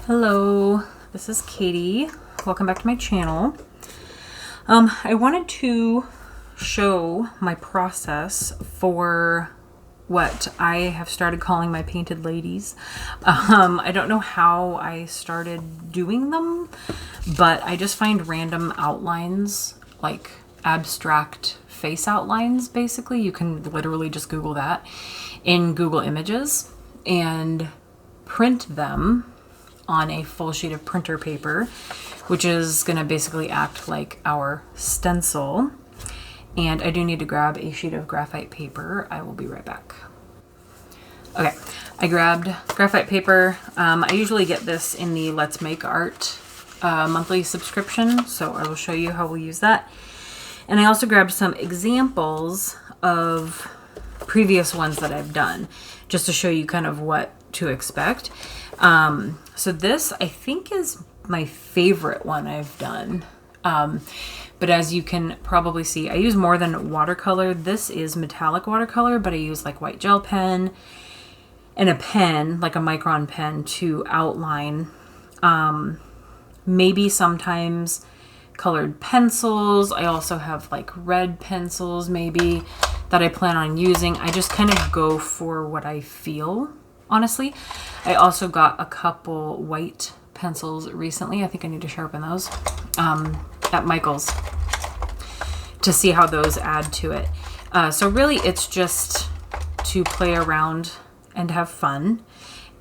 Hello, this is Katie. Welcome back to my channel. I wanted to show my process for what I have started calling my painted ladies. I don't know how I started doing them, but I just find random outlines, like abstract face outlines, basically. You can literally just Google that in Google Images and print them on a full sheet of printer paper, which is going to basically act like our stencil. And I do need to grab a sheet of graphite paper. I will be right back. Okay, I grabbed graphite paper. I usually get this in the Let's Make Art monthly subscription, so I will show you how we'll use that. And I also grabbed some examples of previous ones that I've done, just to show you kind of what to expect. So this, I think, is my favorite one I've done. But as you can probably see, I use more than watercolor. This is metallic watercolor, but I use like white gel pen and a pen, like a micron pen, to outline. Maybe sometimes colored pencils. I also have like red pencils maybe that I plan on using. I just kind of go for what I feel, honestly. I also got a couple white pencils recently. I think I need to sharpen those at Michael's to see how those add to it. So really it's just to play around and have fun.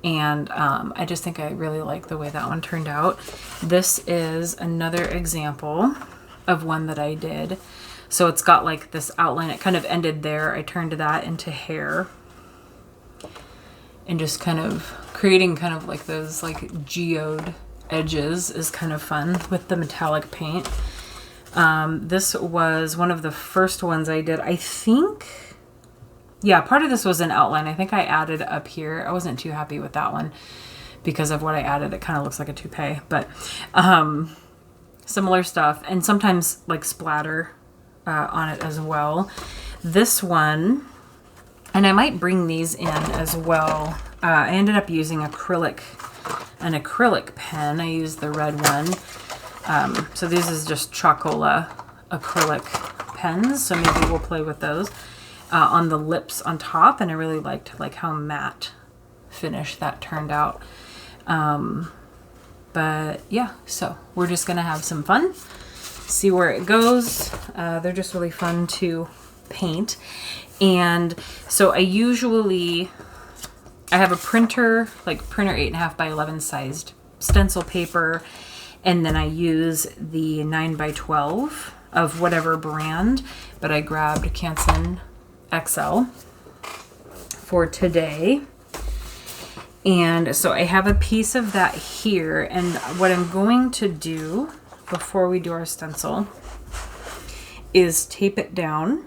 And I just think I really like the way that one turned out. This is another example of one that I did. So it's got like this outline. It kind of ended there. I turned that into hair. And just kind of creating kind of like those like geode edges is kind of fun with the metallic paint. This was one of the first ones I did. I think, yeah, part of this was an outline. I think I added up here. I wasn't too happy with that one because of what I added. It kind of looks like a toupee, but similar stuff. And sometimes like splatter on it as well. This one, and I might bring these in as well. I ended up using an acrylic pen. I used the red one. So this is just Chocola acrylic pens. So maybe we'll play with those on the lips on top. And I really liked like how matte finish that turned out. But yeah, so we're just gonna have some fun, see where it goes. They're just really fun to paint. And so I have a printer, like printer 8.5 by 11 sized stencil paper. And then I use the 9 by 12 of whatever brand, but I grabbed Canson XL for today. And so I have a piece of that here. And what I'm going to do before we do our stencil is tape it down,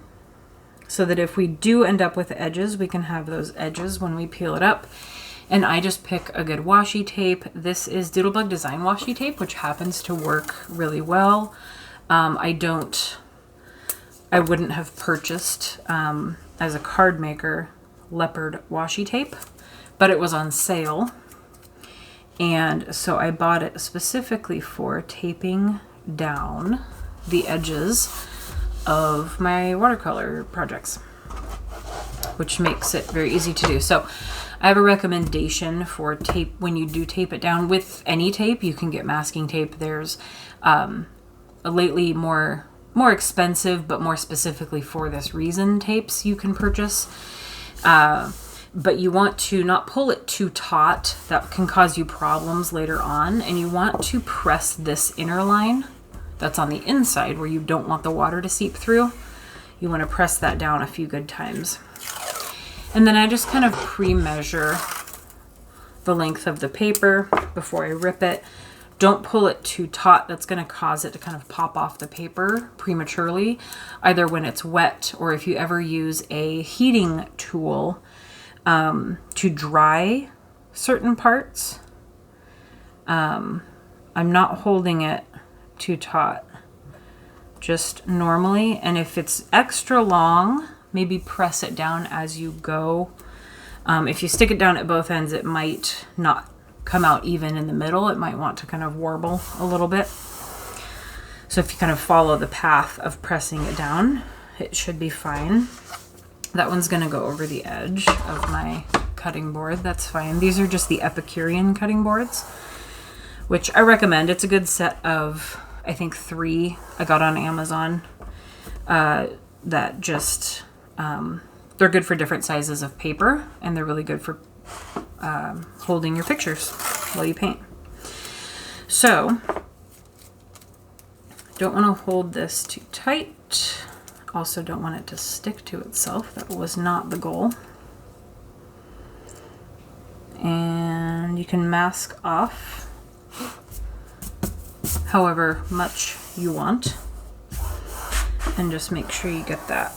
so that if we do end up with edges, we can have those edges when we peel it up. And I just pick a good washi tape. This is Doodlebug Design washi tape, which happens to work really well. I wouldn't have purchased, as a card maker, leopard washi tape, but it was on sale. And so I bought it specifically for taping down the edges of my watercolor projects, which makes it very easy to do. So I have a recommendation for tape. When you do tape it down with any tape, you can get masking tape. There's lately more expensive, but more specifically for this reason, tapes you can purchase. But you want to not pull it too taut. That can cause you problems later on. And you want to press this inner line that's on the inside where you don't want the water to seep through. You want to press that down a few good times. And then I just kind of pre-measure the length of the paper before I rip it. Don't pull it too taut. That's going to cause it to kind of pop off the paper prematurely, either when it's wet or if you ever use a heating tool to dry certain parts. I'm not holding it too taut, just normally. And if it's extra long, maybe press it down as you go. If you stick it down at both ends, it might not come out even in the middle. It might want to kind of warble a little bit. So if you kind of follow the path of pressing it down, it should be fine. That one's going to go over the edge of my cutting board. That's fine. These are just the Epicurean cutting boards, which I recommend. It's a good set of, I think, 3 I got on Amazon that just, they're good for different sizes of paper, and they're really good for holding your pictures while you paint. So, don't want to hold this too tight. Also don't want it to stick to itself. That was not the goal. And you can mask off however much you want. And just make sure you get that.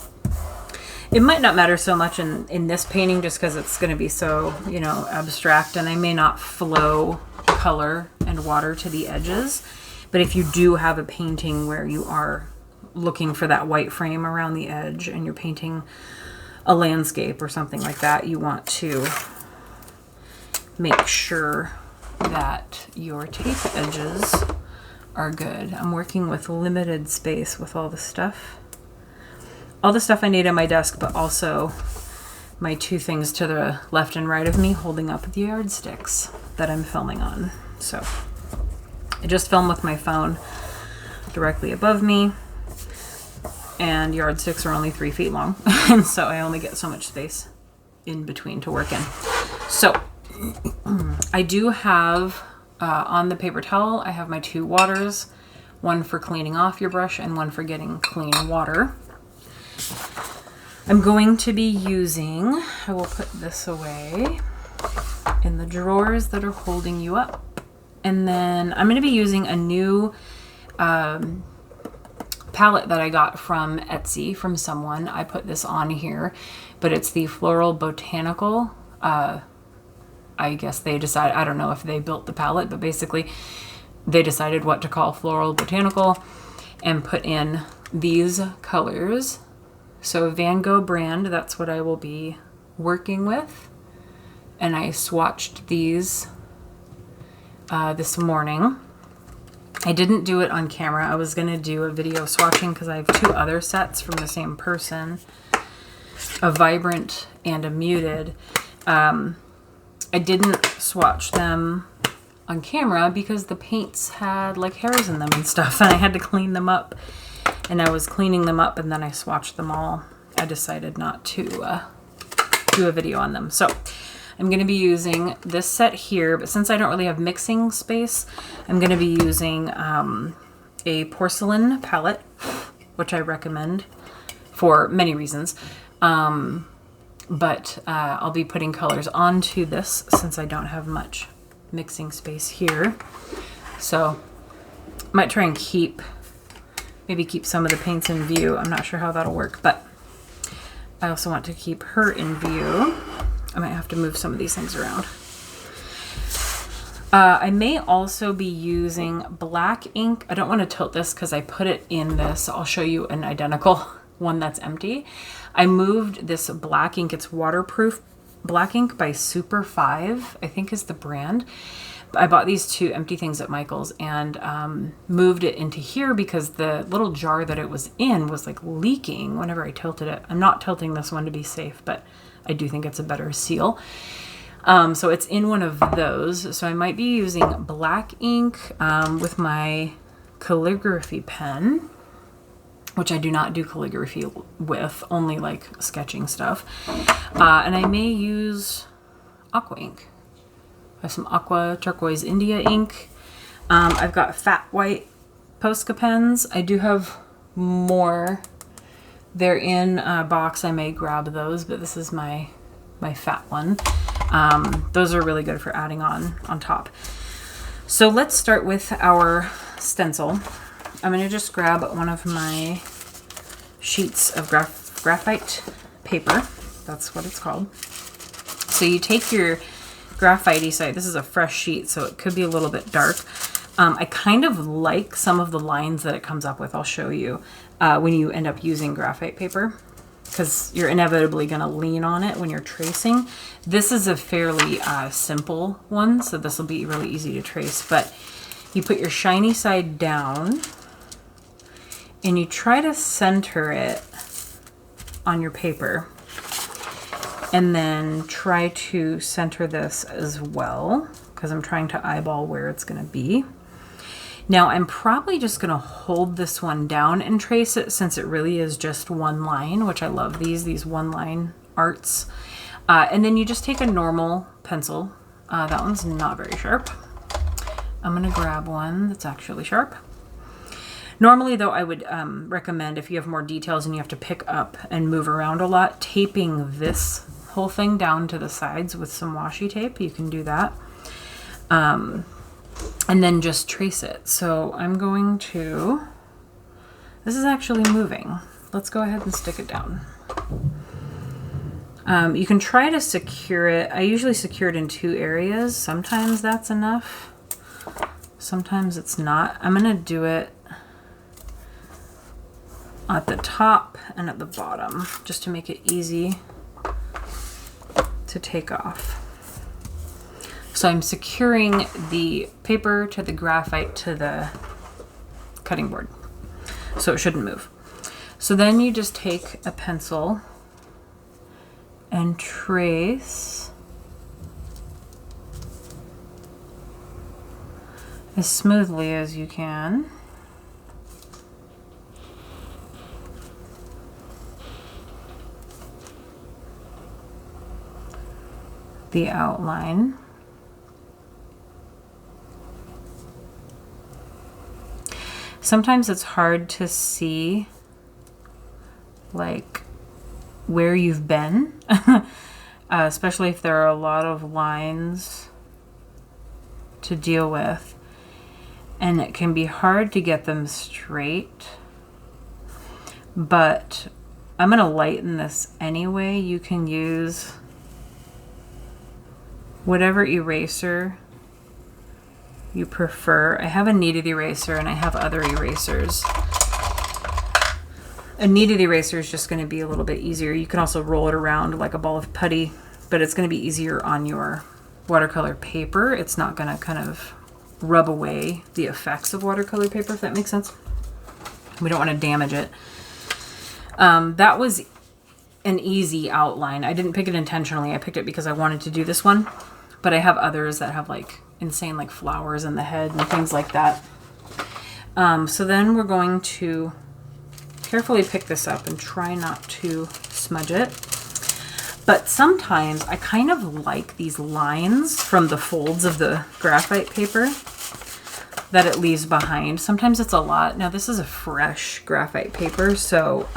It might not matter so much in this painting just because it's going to be so, you know, abstract, and I may not flow color and water to the edges. But if you do have a painting where you are looking for that white frame around the edge and you're painting a landscape or something like that, you want to make sure that your tape edges are good. I'm working with limited space with all the stuff. All the stuff I need on my desk, but also my 2 things to the left and right of me holding up the yardsticks that I'm filming on. So I just film with my phone directly above me, and yardsticks are only 3 feet long, and so I only get so much space in between to work in. So I do have on the paper towel, I have my 2 waters, one for cleaning off your brush and one for getting clean water. I'm going to be using, I will put this away in the drawers that are holding you up. And then I'm going to be using a new palette that I got from Etsy from someone. I put this on here, but it's the Floral Botanical. I guess they decided, I don't know if they built the palette, but basically they decided what to call Floral Botanical and put in these colors. So Van Gogh brand, that's what I will be working with. And I swatched these this morning. I didn't do it on camera. I was going to do a video swatching because I have 2 other sets from the same person, a vibrant and a muted. I didn't swatch them on camera because the paints had like hairs in them and stuff, and I had to clean them up. And I was cleaning them up and then I swatched them all. I decided not to do a video on them. So I'm going to be using this set here, but since I don't really have mixing space, I'm going to be using a porcelain palette, which I recommend for many reasons. But I'll be putting colors onto this since I don't have much mixing space here. So I might try and maybe keep some of the paints in view. I'm not sure how that'll work, but I also want to keep her in view. I might have to move some of these things around. I may also be using black ink. I don't want to tilt this because I put it in this. I'll show you an identical one that's empty. I moved this black ink. It's waterproof black ink by Super 5, I think is the brand. I bought these 2 empty things at Michael's and moved it into here because the little jar that it was in was like leaking whenever I tilted it. I'm not tilting this one to be safe, but I do think it's a better seal. So it's in one of those. So I might be using black ink with my calligraphy pen, which I do not do calligraphy with, only like sketching stuff. And I may use aqua ink. I have some aqua turquoise India ink. I've got fat white Posca pens. I do have more. They're in a box. I may grab those, but this is my fat one. Those are really good for adding on top. So let's start with our stencil. I'm going to just grab one of my sheets of graphite paper. That's what it's called. So you take your graphite side. This is a fresh sheet, so it could be a little bit dark. I kind of like some of the lines that it comes up with. I'll show you when you end up using graphite paper. because you're inevitably going to lean on it when you're tracing. This is a fairly simple one, so this will be really easy to trace. But you put your shiny side down and you try to center it on your paper, and then try to center this as well, because I'm trying to eyeball where it's going to be. Now I'm probably just going to hold this one down and trace it, since it really is just one line, which I love these one line arts. And then you just take a normal pencil. That one's not very sharp. I'm going to grab one that's actually sharp. Normally, though, I would recommend, if you have more details and you have to pick up and move around a lot, taping this whole thing down to the sides with some washi tape. You can do that. And then just trace it. So I'm going to... This is actually moving. Let's go ahead and stick it down. You can try to secure it. I usually secure it in 2 areas. Sometimes that's enough. Sometimes it's not. I'm going to do it at the top and at the bottom, just to make it easy to take off. So I'm securing the paper to the graphite to the cutting board, so it shouldn't move. So then you just take a pencil and trace as smoothly as you can. The outline. Sometimes it's hard to see like where you've been, especially if there are a lot of lines to deal with, and it can be hard to get them straight. But I'm going to lighten this anyway. You can use whatever eraser you prefer. I have a kneaded eraser and I have other erasers. A kneaded eraser is just going to be a little bit easier. You can also roll it around like a ball of putty, but it's going to be easier on your watercolor paper. It's not going to kind of rub away the effects of watercolor paper, if that makes sense. We don't want to damage it. That was an easy outline. I didn't pick it intentionally. I picked it because I wanted to do this one. But I have others that have like insane like flowers in the head and things like that. So then we're going to carefully pick this up and try not to smudge it. But sometimes I kind of like these lines from the folds of the graphite paper that it leaves behind. Sometimes it's a lot. Now this is a fresh graphite paper, so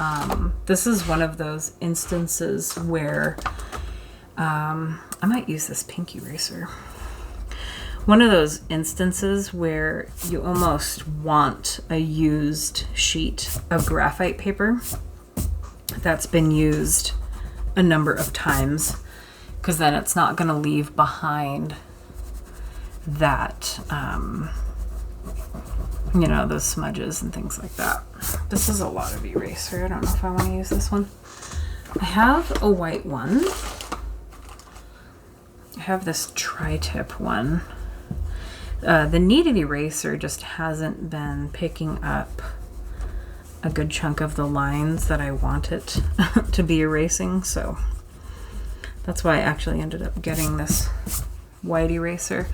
this is one of those instances where I might use this pink eraser. One of those instances where you almost want a used sheet of graphite paper that's been used a number of times, because then it's not going to leave behind that, you know, those smudges and things like that. This is a lot of eraser. I don't know if I want to use this one. I have a white one. I have this tri-tip one. The kneaded eraser just hasn't been picking up a good chunk of the lines that I want it to be erasing, so that's why I actually ended up getting this white eraser.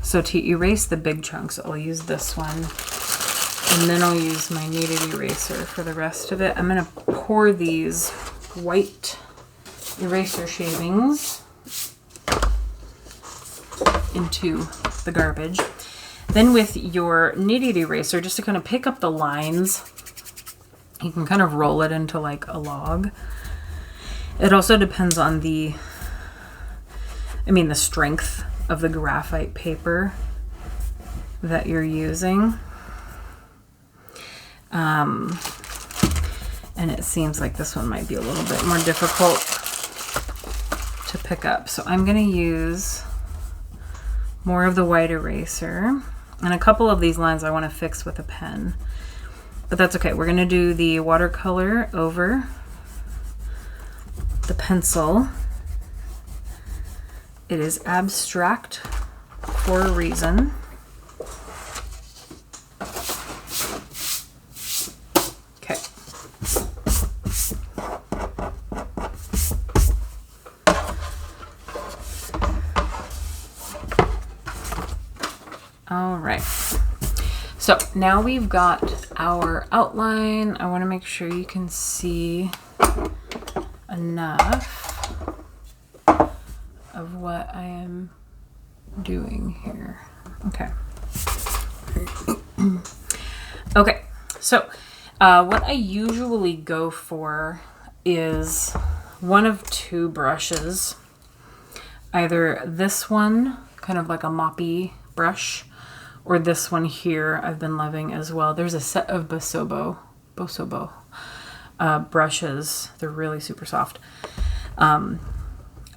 So to erase the big chunks, I'll use this one, and then I'll use my kneaded eraser for the rest of it. I'm going to pour these white eraser shavings into the garbage. Then with your kneaded eraser, just to kind of pick up the lines, you can kind of roll it into like a log. It also depends on the strength of the graphite paper that you're using. And it seems like this one might be a little bit more difficult to pick up. So I'm going to use more of the white eraser. And a couple of these lines I want to fix with a pen, but that's okay. We're going to do the watercolor over the pencil. It is abstract for a reason. Okay. All right. So now we've got our outline. I want to make sure you can see enough of what I am doing here. Okay. Okay, so what I usually go for is one of two brushes. Either this one, kind of like a moppy brush, or this one here I've been loving as well. There's a set of Bosobo brushes. They're really super soft on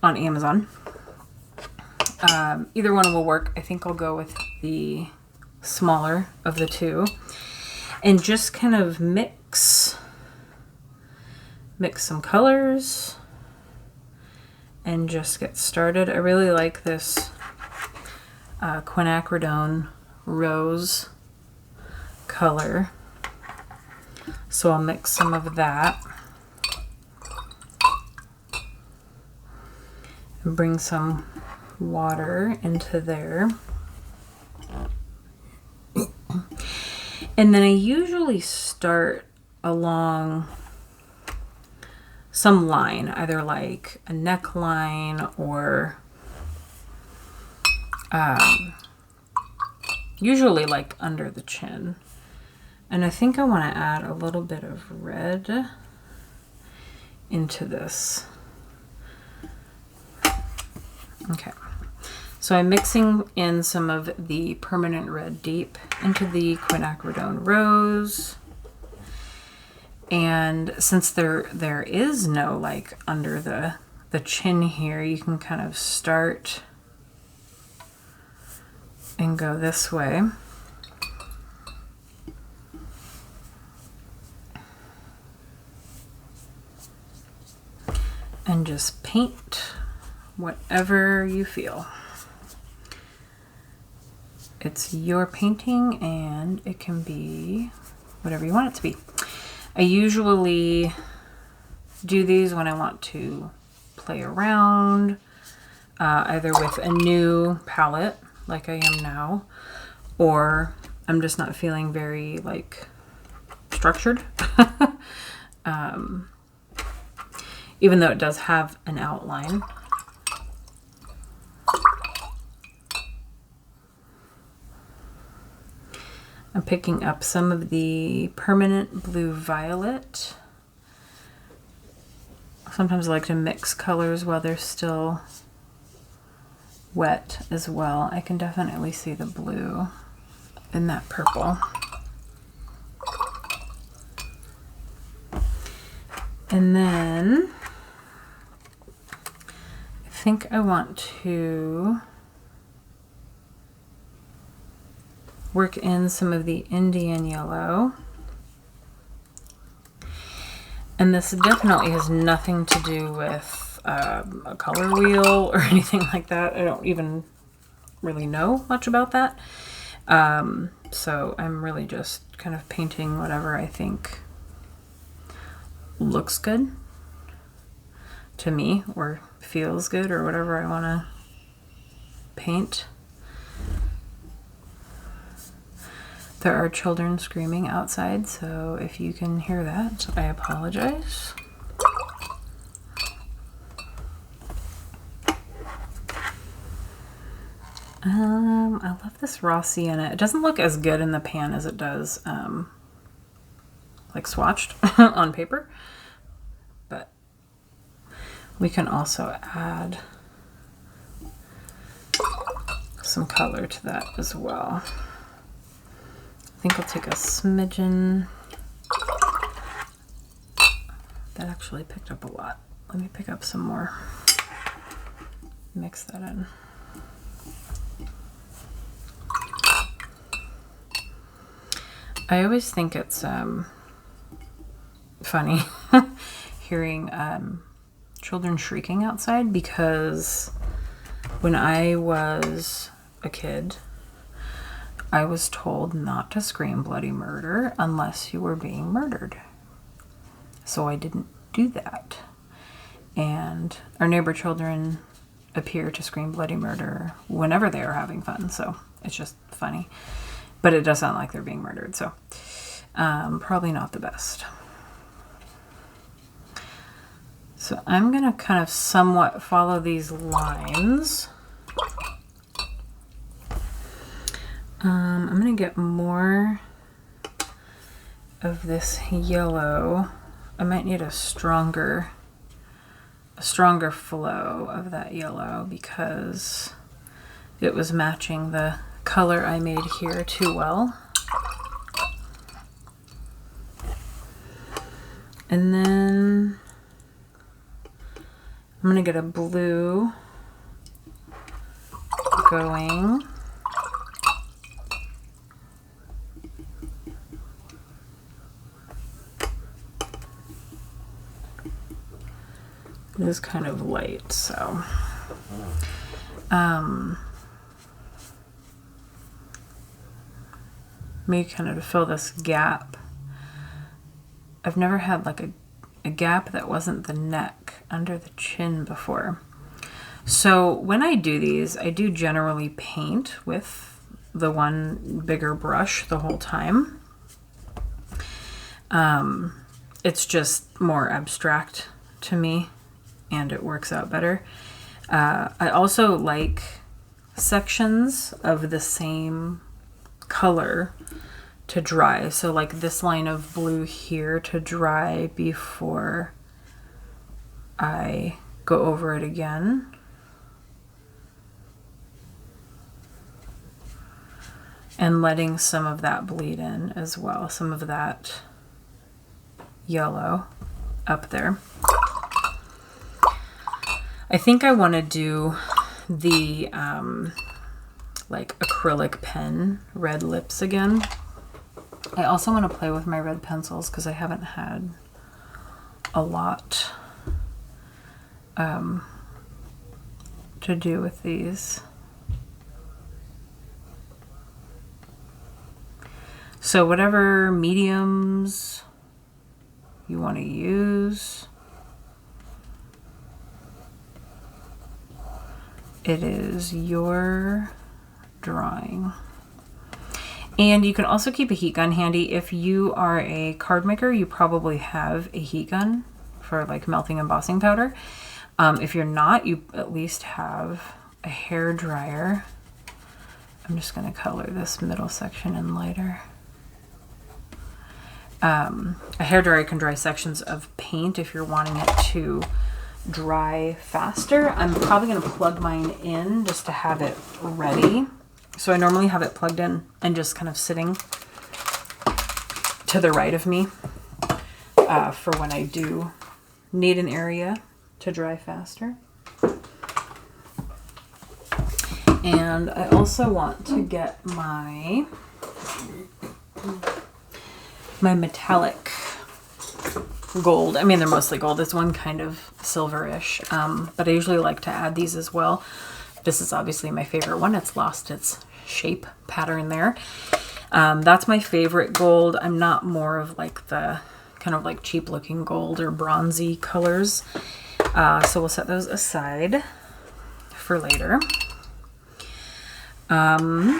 Amazon. Either one will work. I think I'll go with the smaller of the two and just kind of mix some colors and just get started. I really like this quinacridone rose color, so I'll mix some of that and bring some water into there. And then I usually start along some line, either like a neckline or usually like under the chin. And I think I want to add a little bit of red into this. Okay. So I'm mixing in some of the permanent red deep into the quinacridone rose. And since there is no like under the chin here, you can kind of start and go this way. And just paint whatever you feel. It's your painting and it can be whatever you want it to be. I usually do these when I want to play around, either with a new palette like I am now, or I'm just not feeling very like structured. Even though it does have an outline. I'm picking up some of the permanent blue violet. Sometimes I like to mix colors while they're still wet as well. I can definitely see the blue in that purple. And then I think I want to work in some of the Indian yellow. And this definitely has nothing to do with a color wheel or anything like that. I don't even really know much about that. So I'm really just kind of painting whatever I think looks good to me or feels good or whatever I want to paint. There are children screaming outside, so if you can hear that, I apologize. I love this raw sienna. It doesn't look as good in the pan as it does like swatched on paper, but we can also add some color to that as well. I think I'll take a smidgen. That actually picked up a lot. Let me pick up some more. Mix that in. I always think it's funny hearing children shrieking outside, because when I was a kid, I was told not to scream bloody murder unless you were being murdered. So I didn't do that. And our neighbor children appear to scream bloody murder whenever they are having fun. So it's just funny. But it does sound like they're being murdered. So probably not the best. So I'm going to kind of somewhat follow these lines. I'm going to get more of this yellow. I might need a stronger flow of that yellow, because it was matching the color I made here too well. And then I'm going to get a blue going. It is kind of light, so maybe kind of to fill this gap. I've never had like a gap that wasn't the neck under the chin before. So when I do these, I do generally paint with the one bigger brush the whole time. It's just more abstract to me, and it works out better. I also like sections of the same color to dry. So like this line of blue here to dry before I go over it again. And letting some of that bleed in as well, some of that yellow up there. I think I want to do the like acrylic pen red lips again. I also want to play with my red pencils because I haven't had a lot to do with these. So whatever mediums you want to use, it is your drawing. And you can also keep a heat gun handy. If you are a card maker, you probably have a heat gun for like melting embossing powder. If you're not, you at least have a hair dryer. I'm just going to color this middle section in lighter. A hairdryer can dry sections of paint if you're wanting it to dry faster. I'm probably going to plug mine in just to have it ready. So I normally have it plugged in and just kind of sitting to the right of me for when I do need an area to dry faster. And I also want to get my metallic gold. I mean, they're mostly gold. This one kind of silverish, but I usually like to add these as well. This is obviously my favorite one. It's lost its shape pattern there. That's my favorite gold. I'm not more of like the kind of like cheap looking gold or bronzy colors. So we'll set those aside for later. Now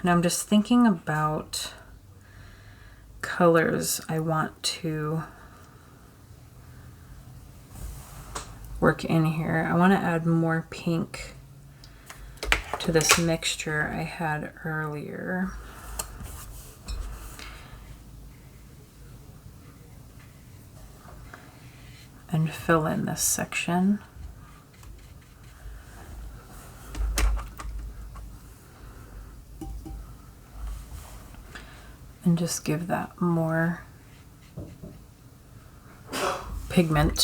I'm just thinking about colors I want to work in here. I want to add more pink to this mixture I had earlier. And fill in this section. And just give that more pigment.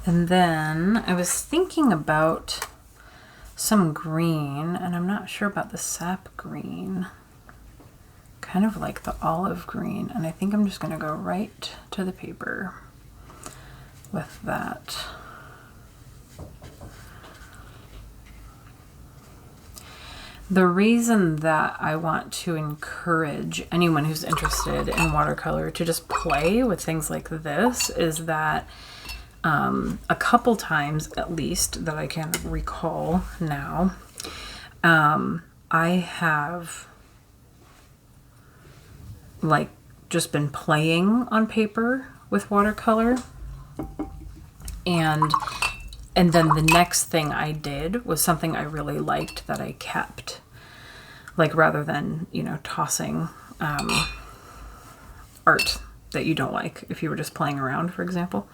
And then I was thinking about some green, and I'm not sure about the sap green. Kind of like the olive green, and I think I'm just going to go right to the paper with that. The reason that I want to encourage anyone who's interested in watercolor to just play with things like this is that a couple times at least that I can recall now, I have like just been playing on paper with watercolor, and then the next thing I did was something I really liked that I kept, like rather than, you know, tossing art that you don't like if you were just playing around, for example.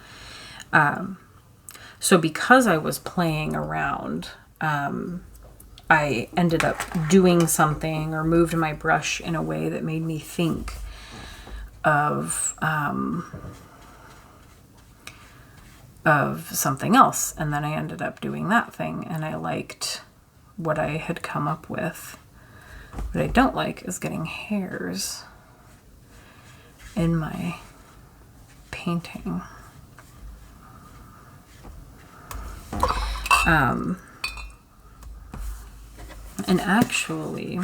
So because I was playing around, I ended up doing something or moved my brush in a way that made me think of something else. And then I ended up doing that thing, and I liked what I had come up with. What I don't like is getting hairs in my painting. And actually,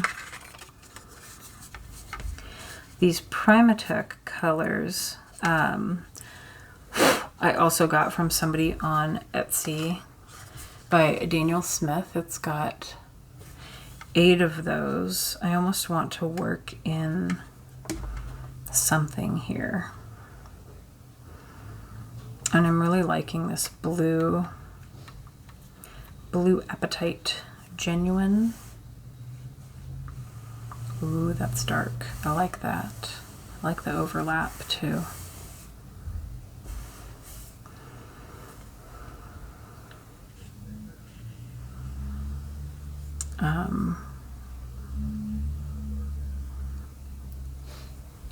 these Primatech colors, I also got from somebody on Etsy by Daniel Smith. It's got 8 of those. I almost want to work in something here. And I'm really liking this blue Apatite Genuine. Ooh, that's dark. I like that. I like the overlap too.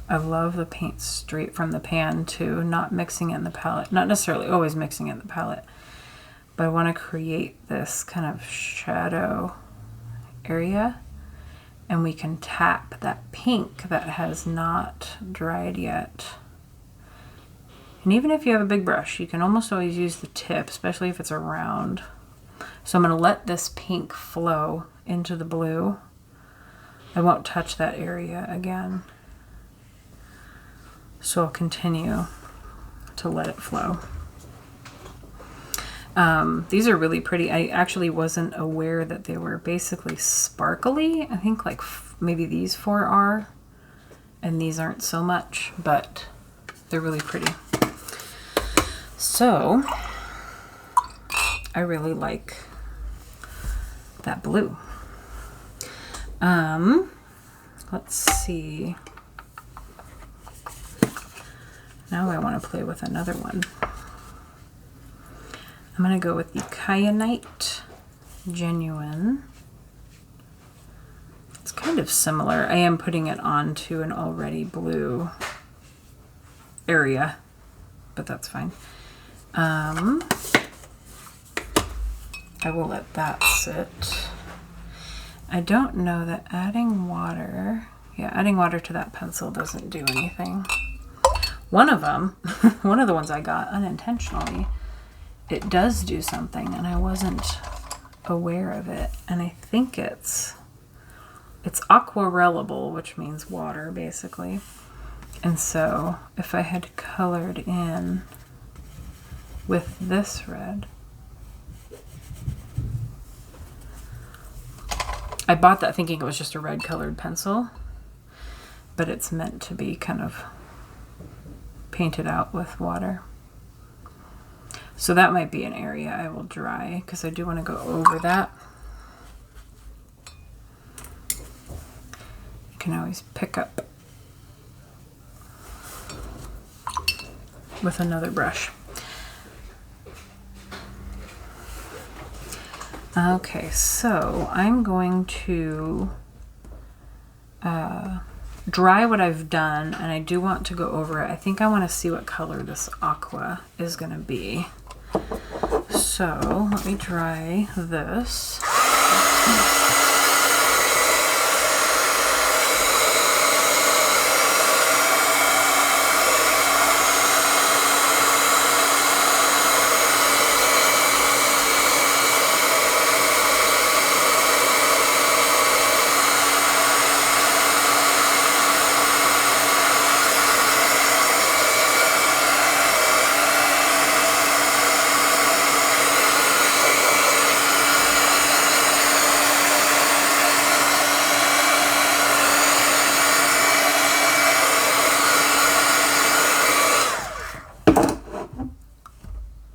I love the paint straight from the pan too, not mixing it in the palette. Not necessarily always mixing it in the palette, but I want to create this kind of shadow area, and we can tap that pink that has not dried yet. And even if you have a big brush, you can almost always use the tip, especially if it's a round. So I'm going to let this pink flow into the blue. I won't touch that area again. So I'll continue to let it flow. These are really pretty. I actually wasn't aware that they were basically sparkly. I think like maybe these 4 are, and these aren't so much, but they're really pretty. So I really like that blue. Let's see. Now I want to play with another one. I'm going to go with the Kyanite Genuine. It's kind of similar. I am putting it onto an already blue area, but that's fine. I will let that sit. I don't know that adding water to that pencil doesn't do anything. One of them, one of the ones I got unintentionally, it does do something, and I wasn't aware of it. And I think it's aquarellable, which means water, basically. And so if I had colored in with this red, I bought that thinking it was just a red colored pencil, but it's meant to be kind of painted out with water. So that might be an area I will dry, because I do want to go over that. You can always pick up with another brush. Okay, so I'm going to dry what I've done, and I do want to go over it. I think I want to see what color this aqua is going to be. So let me dry this.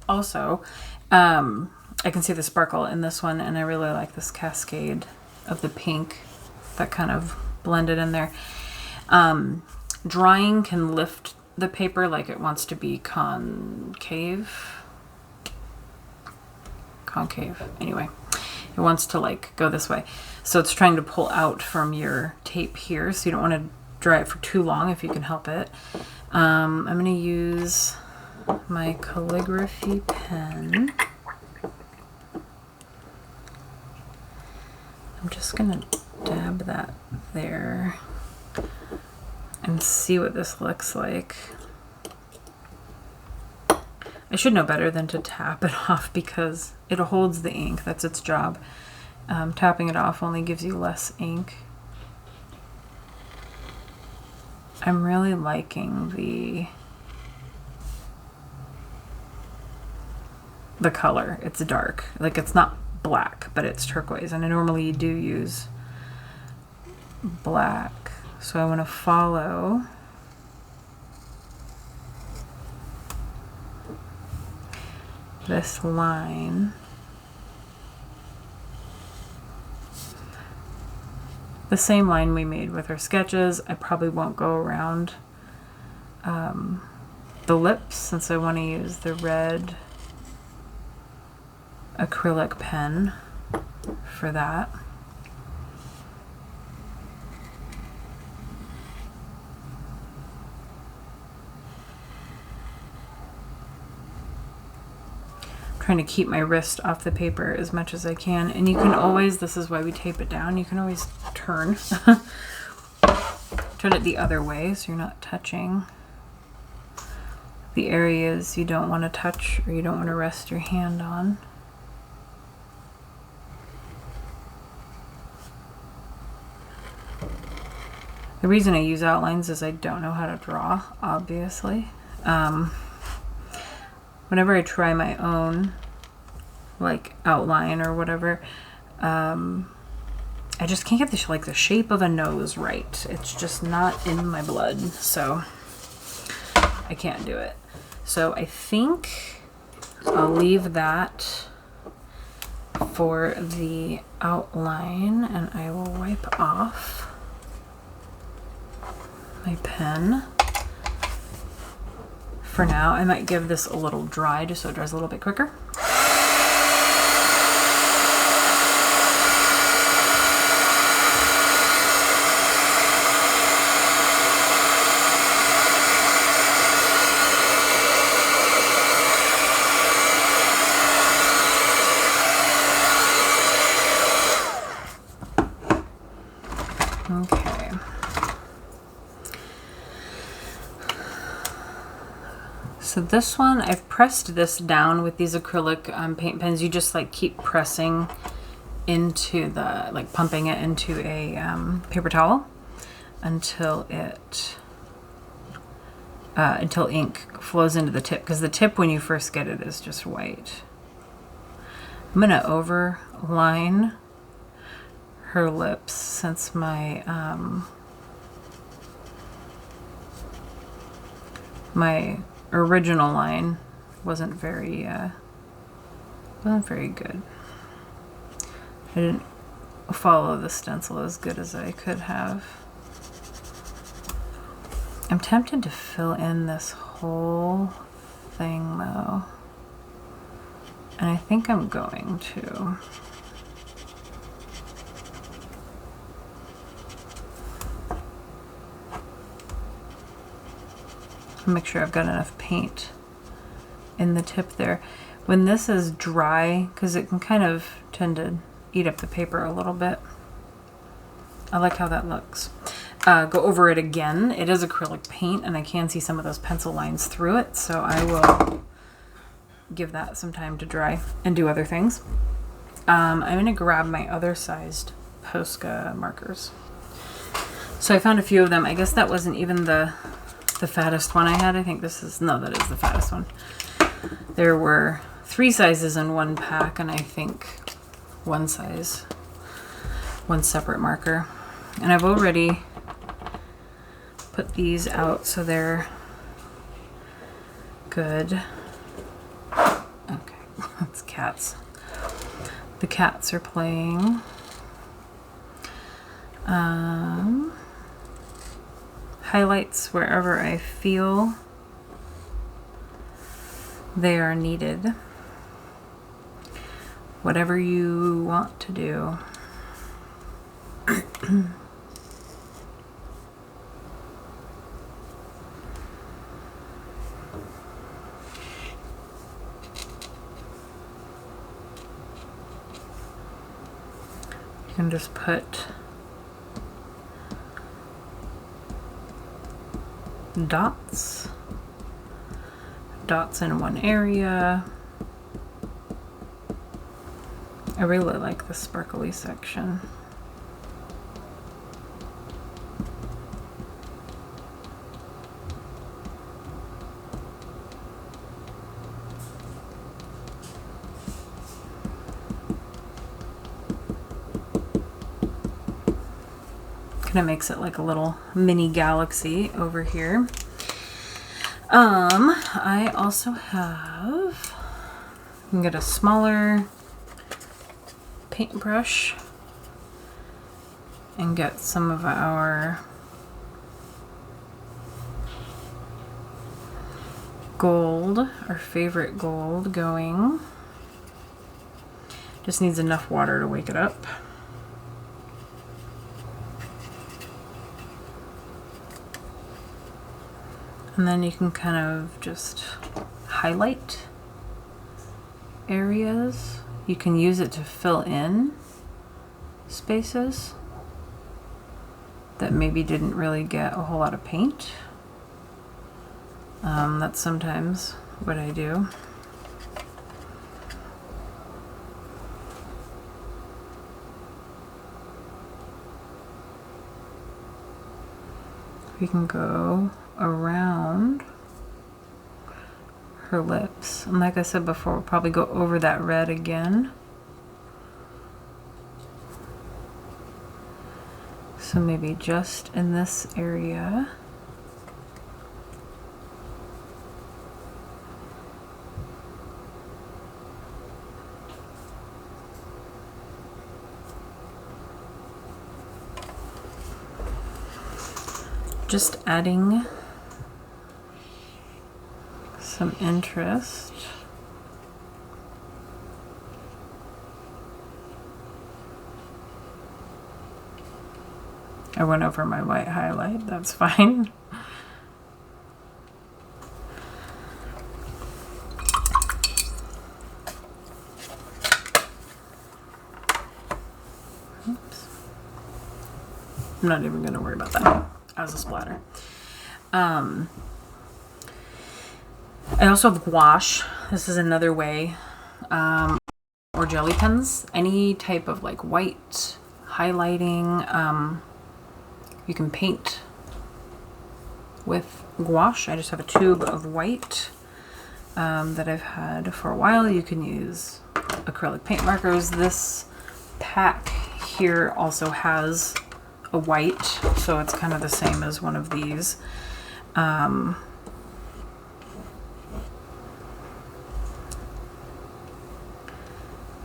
Also, I can see the sparkle in this one, and I really like this cascade of the pink that kind of blended in there. Drying can lift the paper like it wants to be concave. Anyway, it wants to like go this way. So it's trying to pull out from your tape here, so you don't want to dry it for too long if you can help it. I'm going to use my calligraphy pen. I'm just gonna dab that there and see what this looks like. I should know better than to tap it off because it holds the ink. That's its job. Tapping it off only gives you less ink. I'm really liking the color. It's dark. Like, it's not black, but it's turquoise, and I normally do use black. So I want to follow this line. The same line we made with our sketches. I probably won't go around the lips since I want to use the red acrylic pen for that. I'm trying to keep my wrist off the paper as much as I can, and you can always, this is why we tape it down, you can always turn turn it the other way so you're not touching the areas you don't want to touch or you don't want to rest your hand on. The reason I use outlines is I don't know how to draw, obviously. Whenever I try my own, like, outline or whatever, I just can't get the shape of a nose right. It's just not in my blood, so I can't do it. So I think I'll leave that for the outline, and I will wipe off my pen for now. I might give this a little dry just so it dries a little bit quicker. Okay. So this one, I've pressed this down with these acrylic paint pens. You just like keep pressing into the, like pumping it into a paper towel until it, until ink flows into the tip. Because the tip when you first get it is just white. I'm gonna overline her lips since my my original line wasn't very good. I didn't follow the stencil as good as I could have. I'm tempted to fill in this whole thing though, and I think I'm going to. Make sure I've got enough paint in the tip there. When this is dry, because it can kind of tend to eat up the paper a little bit. I like how that looks. Go over it again. It is acrylic paint, and I can see some of those pencil lines through it, so I will give that some time to dry and do other things. I'm going to grab my other sized Posca markers. So I found a few of them. I guess that wasn't even the fattest one I had. I think this is, no, that is the fattest one. There were 3 sizes in one pack, and I think one size, one separate marker. And I've already put these out so they're good. Okay, that's cats. The cats are playing. Highlights wherever I feel they are needed. Whatever you want to do. You can just put dots in one area. I really like the sparkly section. Kind of makes it like a little mini galaxy over here. I also have, you can get a smaller paintbrush and get some of our gold, our favorite gold, going. Just needs enough water to wake it up. And then you can kind of just highlight areas. You can use it to fill in spaces that maybe didn't really get a whole lot of paint. That's sometimes what I do. We can go around her lips, and like I said before, we'll probably go over that red again. So maybe just in this area. Just adding some interest. I went over my white highlight, that's fine. Oops. I'm not even going to worry about that as a splatter. I also have gouache. This is another way, or jelly pens. Any type of like white highlighting. You can paint with gouache. I just have a tube of white that I've had for a while. You can use acrylic paint markers. This pack here also has a white, so it's kind of the same as one of these.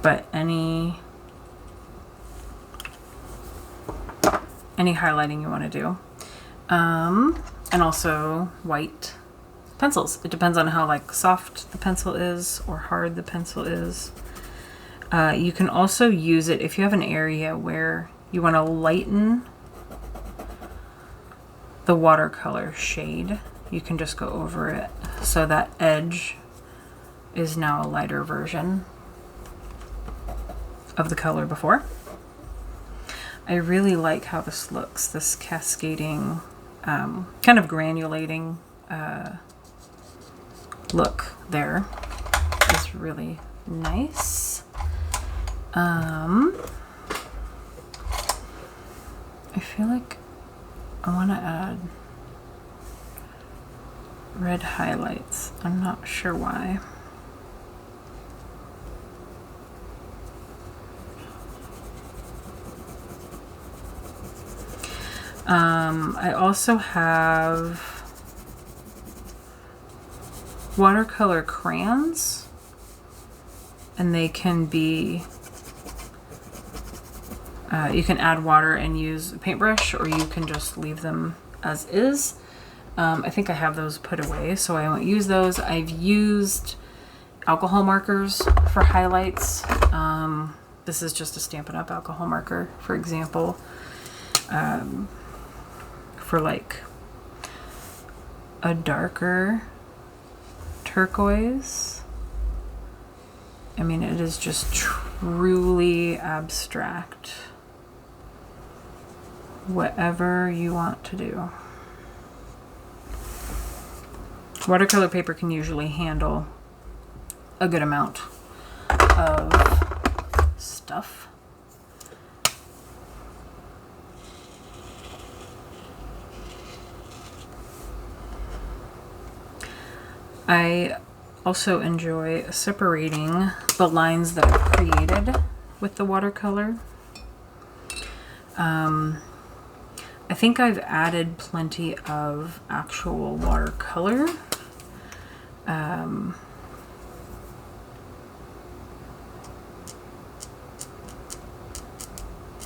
But any highlighting you want to do. And also white pencils. It depends on how like soft the pencil is or hard the pencil is. You can also use it if you have an area where you want to lighten the watercolor shade. You can just go over it so that edge is now a lighter version of the color before. I really like how this looks, this cascading, kind of granulating look there is really nice. I feel like I want to add red highlights. I'm not sure why. I also have watercolor crayons, and they can be, you can add water and use a paintbrush, or you can just leave them as is. I think I have those put away, so I won't use those. I've used alcohol markers for highlights. This is just a Stampin' Up! Alcohol marker, for example. For like a darker turquoise. I mean, it is just truly abstract. Whatever you want to do. Watercolor paper can usually handle a good amount of stuff. I also enjoy separating the lines that I've created with the watercolor. I think I've added plenty of actual watercolor. I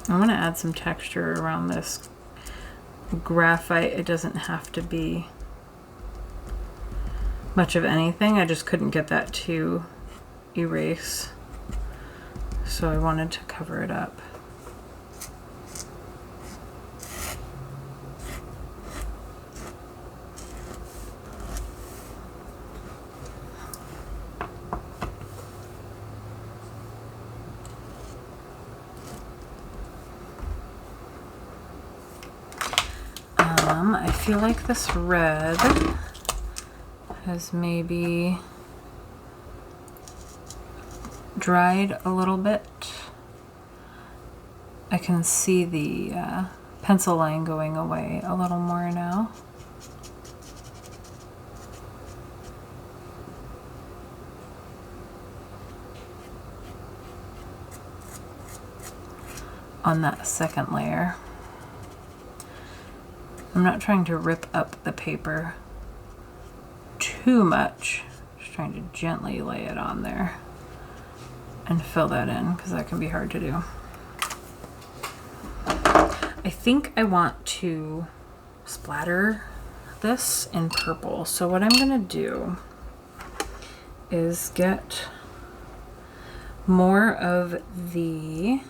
want to add some texture around this graphite. It doesn't have to be much of anything. I just couldn't get that to erase, so I wanted to cover it up. I feel like this red has maybe dried a little bit. I can see the pencil line going away a little more now. On that second layer. I'm not trying to rip up the paper too much, just trying to gently lay it on there and fill that in, because that can be hard to do. I think I want to splatter this in purple, so what I'm going to do is get more of the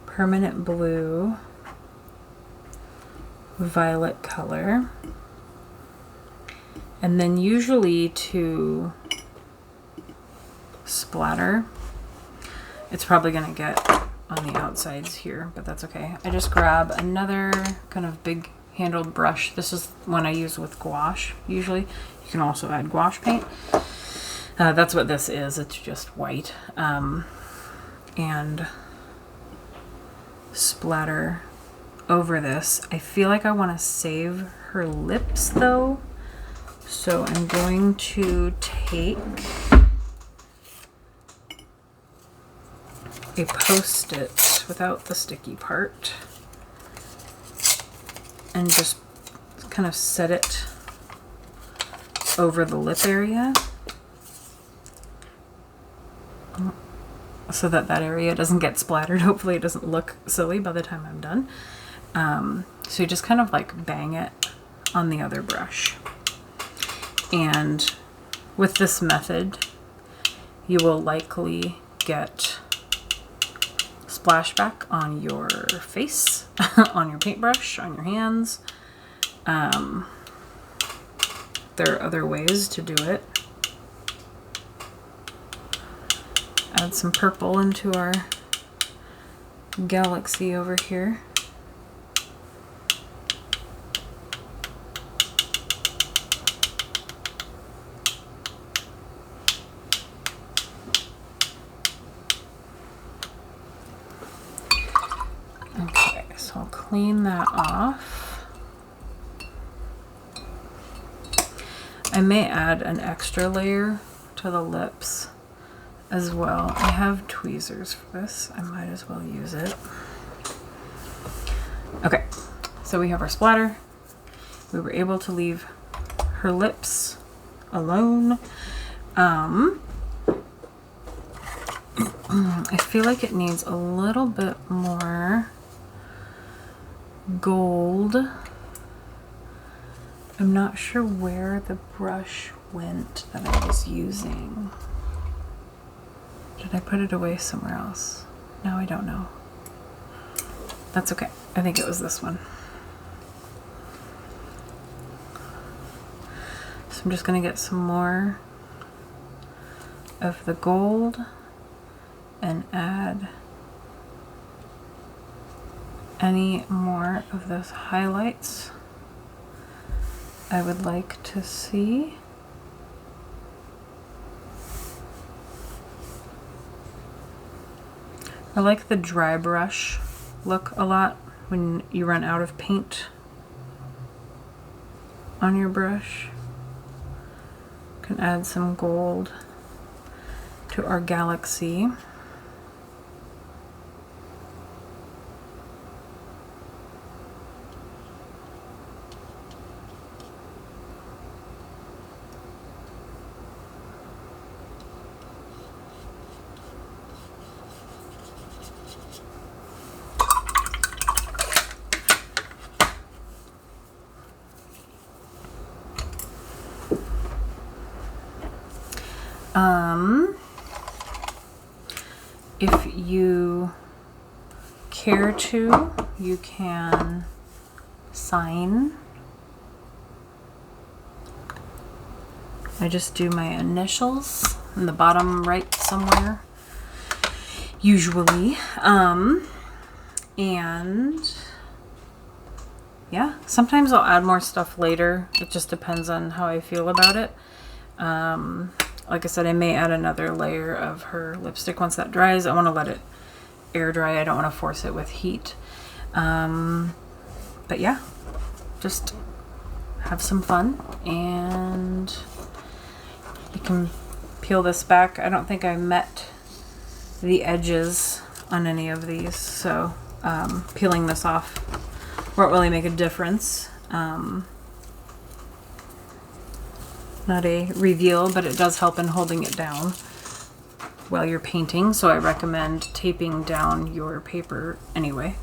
permanent blue violet color, and then usually to splatter, it's probably going to get on the outsides here, but that's okay. I just grab another kind of big handled brush. This is one I use with gouache usually. You can also add gouache paint. That's what this is. It's just white. And splatter over this. I feel like I want to save her lips though, so I'm going to take a Post-it without the sticky part and just kind of set it over the lip area so that that area doesn't get splattered. Hopefully it doesn't look silly by the time I'm done. So you just kind of like bang it on the other brush. And with this method, you will likely get splashback on your face, on your paintbrush, on your hands. There are other ways to do it. add some purple into our galaxy over here. Okay, so I'll clean that off. I may add an extra layer to the lips as well. I have tweezers for this. I might as well use it. Okay, so we have our splatter. We were able to leave her lips alone. I feel like it needs a little bit more gold. I'm not sure where the brush went that I was using. Did I put it away somewhere else? No, I don't know. That's okay. I think it was this one. So I'm just going to get some more of the gold and add any more of those highlights I would like to see. I like the dry brush look a lot when you run out of paint on your brush. You can add some gold to our galaxy. If you care to, you can sign. I just do my initials in the bottom right somewhere, usually. And yeah, sometimes I'll add more stuff later. It just depends on how I feel about it. Like I said, I may add another layer of her lipstick once that dries. I want to let it air dry. I don't want to force it with heat. But yeah, just have some fun, and you can peel this back. I don't think I met the edges on any of these, so peeling this off won't really make a difference. Not a reveal, but it does help in holding it down while you're painting, so I recommend taping down your paper anyway.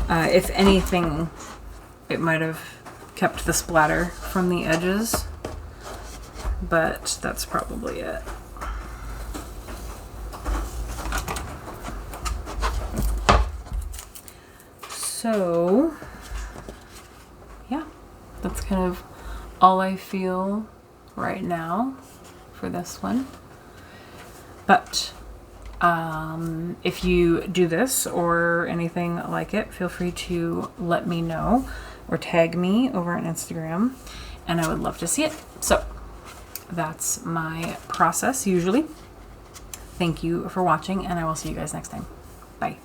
If anything, it might have kept the splatter from the edges, but that's probably it. So yeah, that's kind of all I feel right now for this one. But if you do this or anything like it, feel free to let me know or tag me over on Instagram, and I would love to see it. So that's my process usually. Thank you for watching, and I will see you guys next time. Bye.